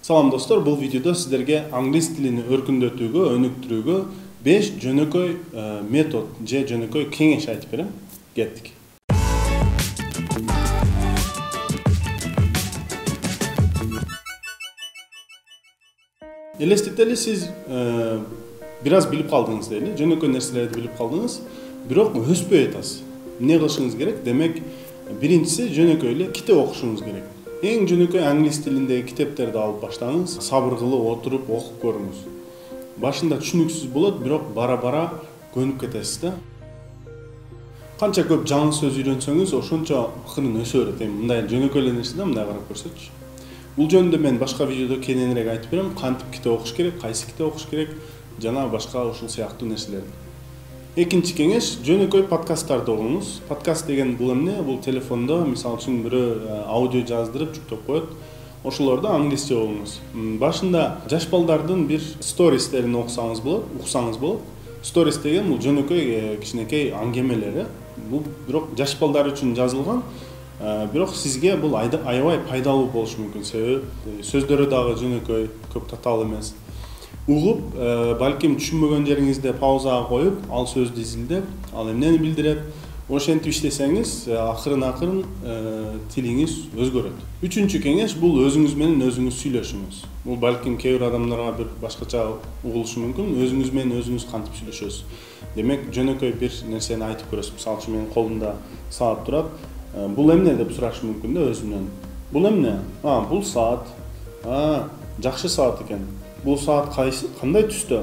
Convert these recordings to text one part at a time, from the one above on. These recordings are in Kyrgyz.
Салам достор, бұл видеода сіздерге англис тілін өркүндөтүүгө, өнүктүрүүгө 5 жөнөкөй метод же жөнөкөй кеңеш айтып берем. Кеттик. Элестетели, сиз бираз билип калдыңыз дейли, жөнөкөй нерселерди билип калдыңыз, бирок өспөй атасыз. Эмне кылышыңыз керек? Демек, биринчиси жөнөкөй эле китеп окушуңуз керек. Эң жөнөкөй англис тилиндеги китептерди алып баштаңыз, сабыр кылып отуруп окуп көрүңүз. Башында түшүнүксүз болот, бирок бара-бара көнүп кетесиз да. Канча көп жаңы сөз үйрөнсөңүз, ошончо акырын өсө берет. Мындай жөнөкөй эле нерсе да, мындай карап көрсөтчү. Бул жөнүндө мен башка видеодо кененирээк айтып берем, кантип китеп окуш керек, кайсы китеп окуш керек, жана башка ушул сыяктуу нерселерди. Экинчи кеңеш, жөнөкөй подкасттарды угуңуз. Подкаст деген бул эмне? Бул телефондо, мисалы үчүн бирөө аудио жаздырып жүктөп коет. Ошолорду англисче угуңуз. Башында жаш балдардын бир стористерин уксаңыз болот. Сторис деген бул жөнөкөй кичинекей аңгемелер. Бул бирок жаш балдар үчүн жазылган. Бирок сизге бул аябай пайдалуу болушу мүмкүн. Себеби сөздөрү дагы жөнөкөй, көп татаал эмес. Угуп, балким түшүнбөгөн жериңизде паузага коюп, ал сөздү изилдеп, ал эмнени билдирет, ошентип иштесеңиз, акырын тилиңиз өзгөрөт. Үчүнчү кеңеш, бул өзүңүз менен өзүңүз сүйлөшүңүз. Бул балким кээ бир адамдарга бир башкача угулушу мүмкүн, өзүңүз менен өзүңүз кантип сүйлөшөсүз. Демек, жөнөкөй бир нерсени айтып көрөсүз. Мисалы үчүн менин колумда саат турат. Бул эмне деп сурашы мүмкүн да өзүмдөн. Бул эмне? Бул саат. Жакшы саат экен. Бул саат кандай түстө?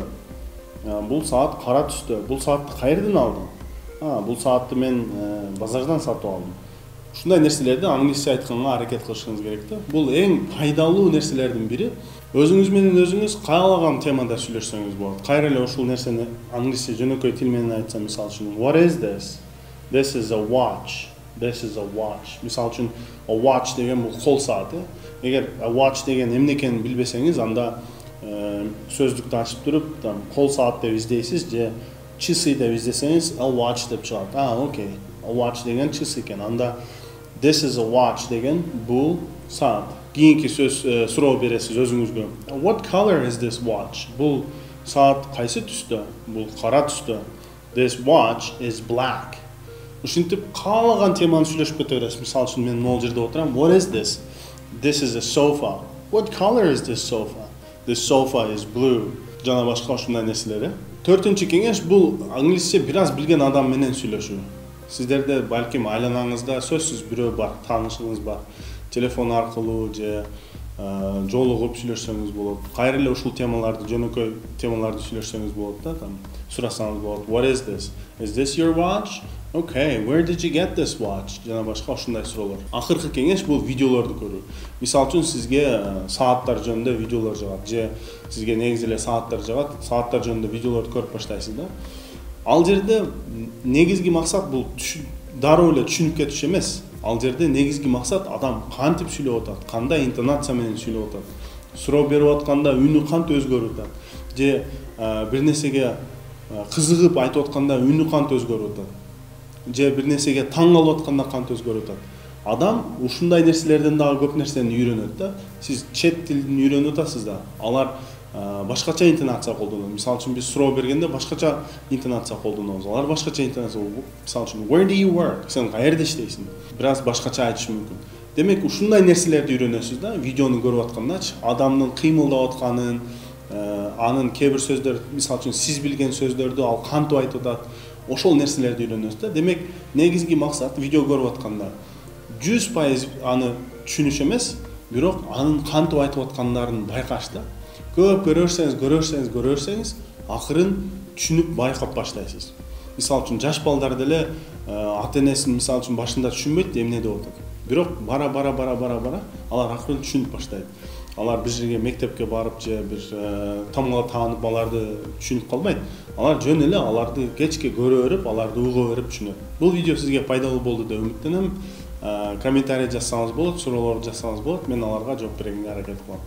Бул саат кара түстө. Бул саатты кайерден алдың? Бул саатты мен базардан сатып алдым. Ушундай нерселерди англисче айтканга аракет кылышыңыз керек да. Бул эң пайдалуу нерселердин бири. Өзүңүз менен өзүңүз каалаган темада сүйлөшсөңүз болот. Кайра эле ушул нерсени англисче жөнөкөй тил менен айтсам, мисалы үчүн, what is this? This is a watch. This is a watch. Мисалы үчүн, a watch деген бул кол сааты. Эгер a watch деген эмне экенин билбесеңиз, анда сөздүктү ачып туруп, кол саат деп издейсиз же часы деп издесеңиз, a watch деп чыгат. Окей. A watch деген часы экен. Анда this is a watch деген бул саат. Кийинки сөз суроо бересиз өзүңүзгө. What color is this watch? Бул саат кайсы түстө? Бул кара түстө. This watch is black. Ушинтип каалаган теманы сүйлөшүп кете бересиз. Мисалы үчүн мен могул жерде отурам. What is this? This is a sofa. What color is this sofa? This sofa is blue. Жана башка ушундай нерселер. Төртүнчү кеңеш, бул англисче бираз билген адам менен сүйлөшүү. Сиздерде балким айланаңызда сөзсүз бирөө бар, таанышыңыз бар. Телефон аркылуу же жолугуп сүйлөшсөңүз болот. Кайра эле ушул темаларды, жөнөкөй темаларды сүйлөшсөңүз болот да, сурасаңыз болот. What is this? Is this your watch? Okay, where did you get this watch? Жана башка ушундай суроолор. Акыркы кеңеш бул видеолорду көрүү. Мисалы үчүн сизге сааттар жөнүндө видеолор жагат, же сизге негизи эле сааттар жагат, сааттар жөнүндө видеолорду көрүп баштайсыз да. Ал жерде негизги максат бул дароо эле түшүнүп кетиш эмес. Ал жерде негизги максат адам кантип сүйлөп атат, кандай интонация менен сүйлөп атат. Суроо берип атканда үнү кантип өзгөрүп атат, же бир нерсеге кызыгып айтып атканда үнү кантип өзгөрүп атат. Же бир нерсеге таң калып атканда кантип өзгөрүп атат. Адам ушундай нерселерден дагы көп нерсени үйрөнөт да. Сиз чет тилин үйрөнүп атасыз да. Алар башкача интонация колдонот. Мисалы үчүн биз суроо бергенде башкача интонация колдонобуз. Алар башкача интонация. Мисалы үчүн where do you work? Сен каерде иштейсиң? Бираз башкача айтышы мүмкүн. Демек ушундай нерселерди үйрөнөсүз да. Видеону көрүп аткандачы, адамдын кыймылдап атканын, анын кээ бир сөздөр, мисалы үчүн сиз билген сөздөрдү ал кантип айтып атат, ошол нерселерди үйрөнөсүз да. Демек, негизги максат видео көрүп атканда 100% аны түшүнүш эмес, бирок анын кантип айтып аткандарын байкаш да. Көп көрөрсөңүз, акырын түшүнүп байкап баштайсыз. Мисалы үчүн жаш балдар деле ата-энесин мисалы үчүн башында түшүнбөйт, эмне деп атат. Бирок бара алар акырын түшүнүп баштайт. Алар бир жерге мектепке барып же бир тамга таанып аларды түшүнүп калбайт. Алар жөн эле аларды кечке көрө берип, аларды уга берип түшүнөт. Бул видео сизге пайдалуу болду деп үмүттөнөм. Комментарий жазсаңыз болот, суроолорду жазсаңыз болот. Мен аларга жооп бергенге аракет кылам.